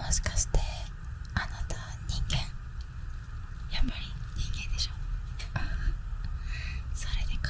もしかしてあなた人間？やっぱり人間でしょ。それでか。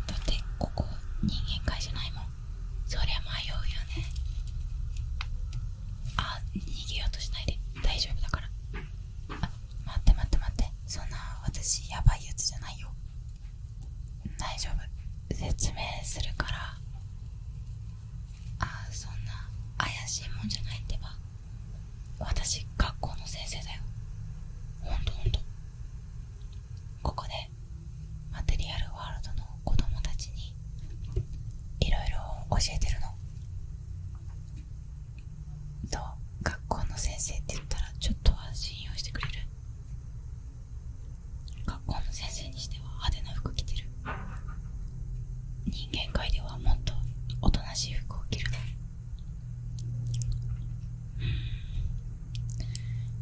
だってここ人間界じゃないもん。そりゃ迷うよね。逃げようとしないで、大丈夫だから。待って待って待って、そんな私やばいやつじゃないよ。大丈夫、説明するから。そんな怪しいもんじゃないってば。私学校の先生だよ。ほんとほんと。ここでマテリアルワールドの子供たちにいろいろ教えてるの。どう？学校の先生って言ったらちょっとは信用してくれる？学校の先生にしては派手な服着てる。人間界ではもっとおとなしい服を着るの。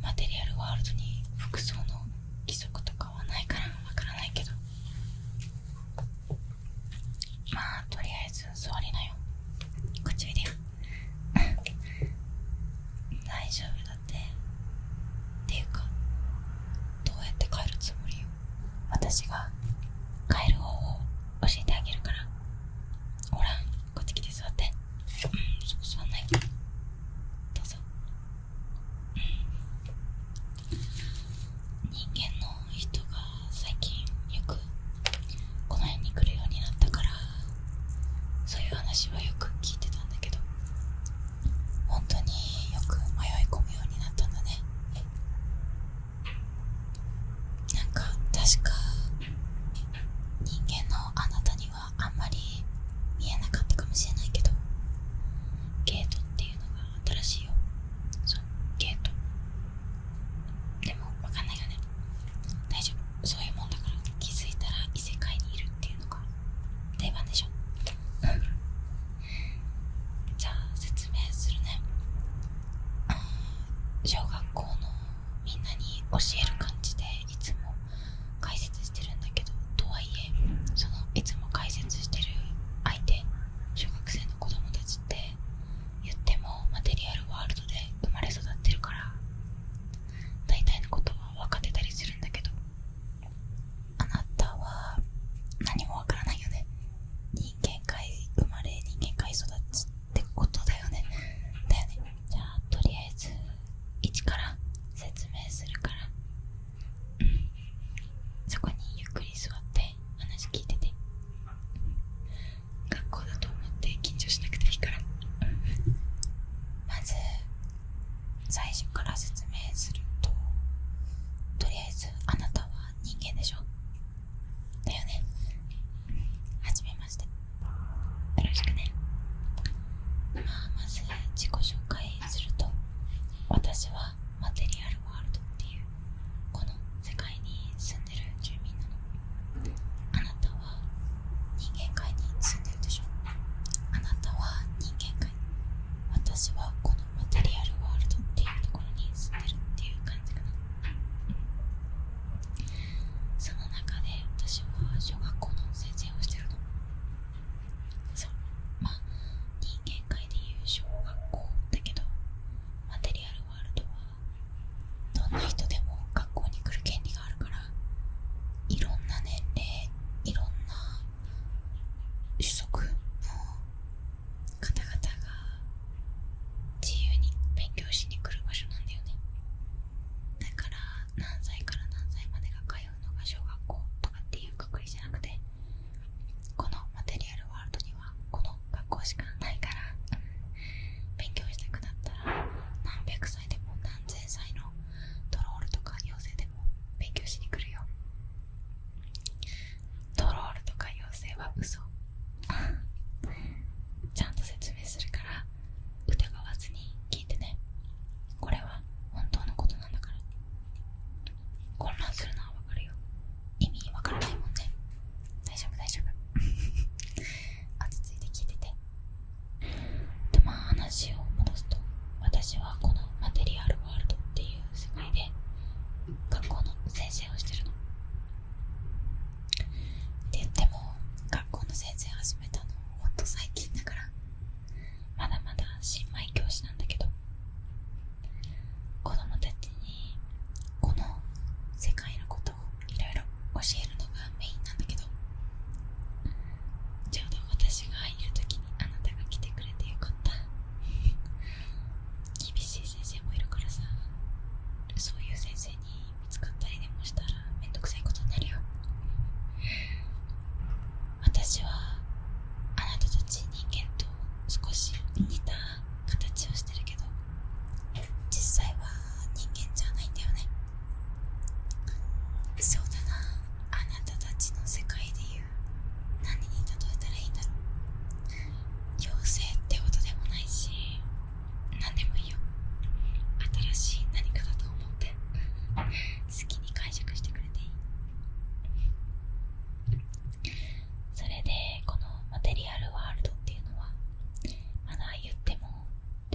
マテリアルワールドに服装の規則とかはないからわからないけど、まあとりあえず座りなよ。こっちおいでよ。大丈夫だって。っていうか、どうやって帰るつもりよ。私が帰る方法を教えてあげるから。ほら、こっち来て座って。そこ座んない。どうぞ。人間の人が最近よくこの辺に来るようになったから、そういう話はよく聞いてたんだけど、本当によく迷い込むようになったんだね。なんか確か人間のあなたにはあんまり見えなかったかもしれないけど、ゲートっていうのが新しいよ。そう、ゲート。でもわかんないよね。大丈夫、そういうもんだから。気づいたら異世界にいるっていうのが定番でしょ。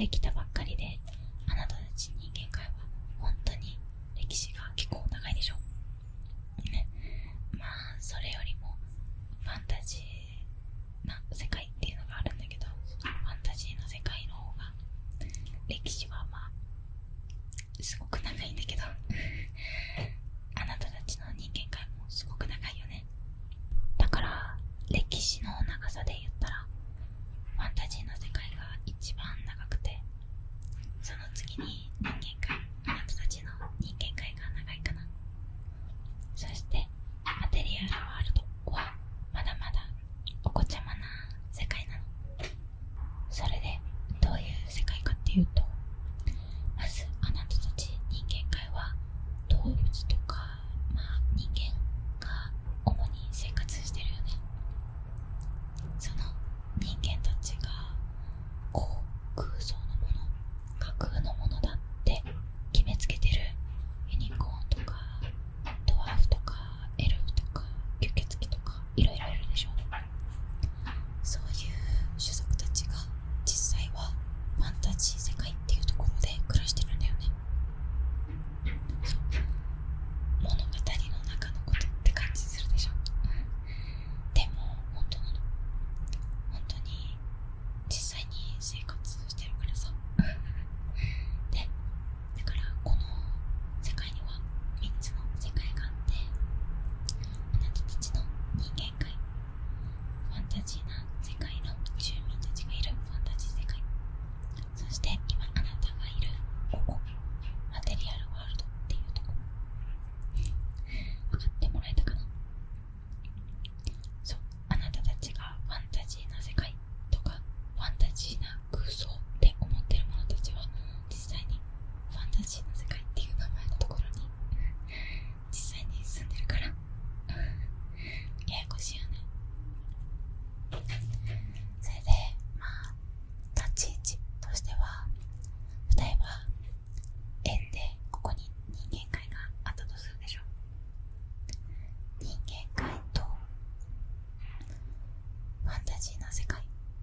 できたばっかりで、あなたたち人間界は本当に歴史が結構長いでしょね。まあそれよりもファンタジーな世界っていうのがあるんだけど、ファンタジーの世界の方が歴史はまあすごく長いんだけどあなたたちの人間界もすごく長いよね。だから歴史の長さで言ったらファンタジーの世界が一番長くて、その次に人間界、あなたたちの人間界が長いかな。そしてマテリアルワールドはまだまだお子ちゃまな世界なの。それでどういう世界かっていうと、まずあなたたち人間界は動物とか、まあ人間が主に生活してるよね。その人間たちがこう空想のもの、架空のものだって決めつけてるユニコーンとかドワーフとかエルフとか吸血鬼とかいろいろいるでしょ。そういう種族たちが実際はファンタジー世界っていうところで暮らしてるんだよね。そう、物語の中のことって感じするでしょ。でも本当なの。本当に実際に生活してるからさで、だからこの世界には3つの世界があって、あなたたちの人間界、ファンタジーな世界の住民たちがいるファンタジー世界、そして今あなたがいるここマテリアルワールドっていうところ、分かってもらえたかな。そう、あなたたちがファンタジーな世界とかファンタジーな空想って思ってる者たちは実際にファンタジーな世界っていう名前のところに実際に住んでるからややこしいよね。それでまあ立ち位置としては、例えば円でここに人間界があったとするでしょ。人間界とファンタジーな世界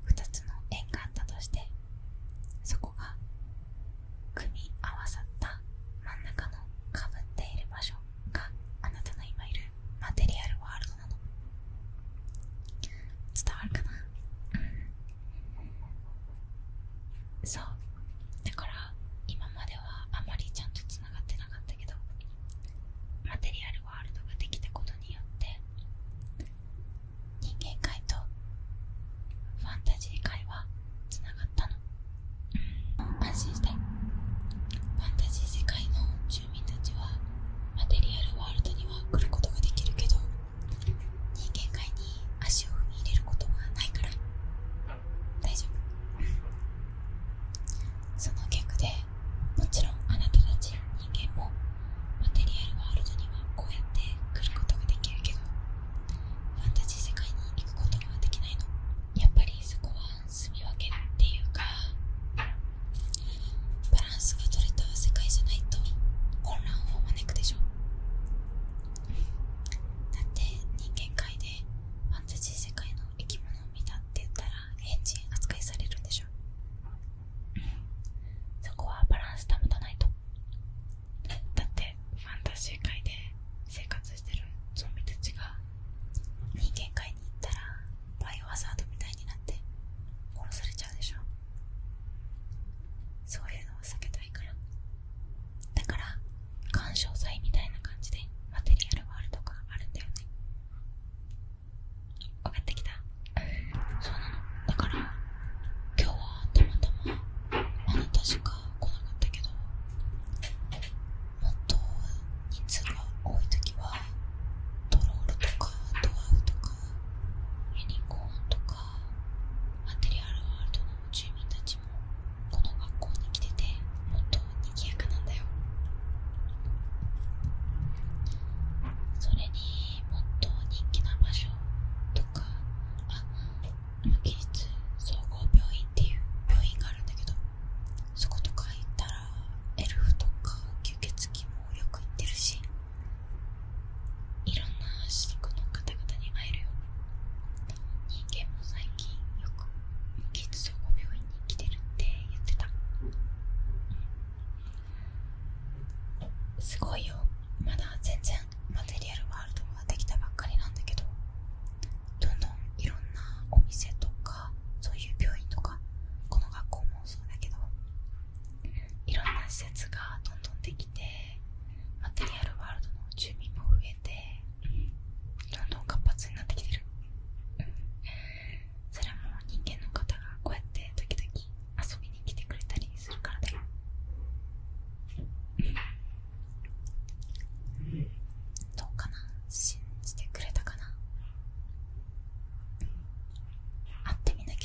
2つの円があったとして、そこが組み合わさった真ん中の被っている場所があなたの今いるマテリアルワールドなの。伝わるかな。そうだから今まではあまりちゃんとつながってなかったけど、マテリアルワールドができたことによって人間界とファンタジー界はつながったの。安心して。ファンタジー世界の住民たちはマテリアルワールドには来ることができるけど、人間界に足を踏み入れることはないから大丈夫。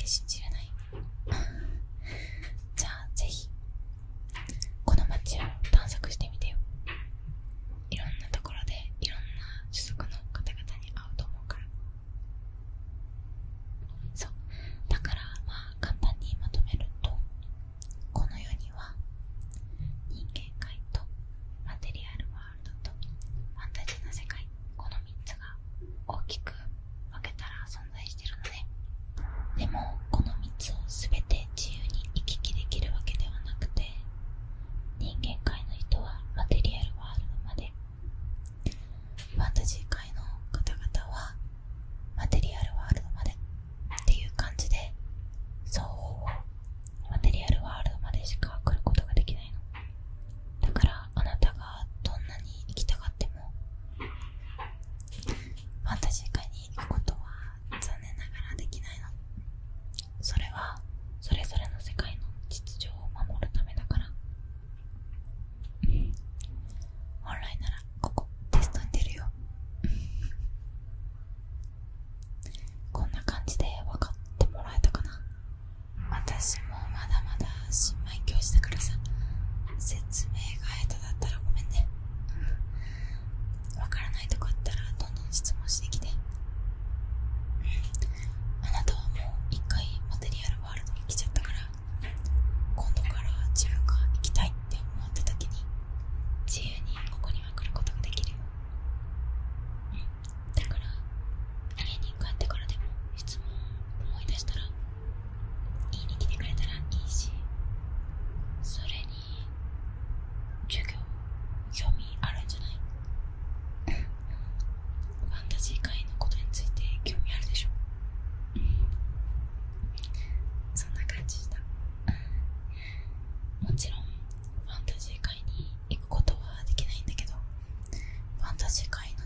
て信じれない。じゃあぜひこの街を探索してみてよ。いろんなところでいろんな種族の方々に会うと思うから。そうだからまあ簡単にまとめると、この世には人間界とマテリアルワールドとファンタジーな世界、この3つが大きく分けたら存在しているので、でもこの3つを全て自由に行き来できるわけではなくて、人間界の人はマテリアルワールドまで、ファンタジー界の方々はマテリアルワールドまでっていう感じで、双方マテリアルワールドまでしか来ることができないの。だからあなたがどんなに行きたがってもファンタジー界に行くことは残念ながらできないの。それはそれぞれの世界の秩序を守るためだから。本来ならここテストに出るよ。こんな感じで分かってもらえたかな。私もまだまだ新米教師だからさ、説明が下手だったらごめんね。わからないとこあったらどんどん質問してきて。あなたはもう一回マテリアルワールドに来ちゃったから、今度から自分が行きたいって思った時に自由にここには来ることができるよ。だから家に帰ってからでも質問思い出したら言いに来てくれたらいいし、それに授業興味あるんじゃない？ファンタジー界のことについて興味あるでしょ？そんな感じだ。もちろんファンタジー界に行くことはできないんだけど、ファンタジー界の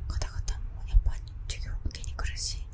方々もやっぱり授業受けに来るし、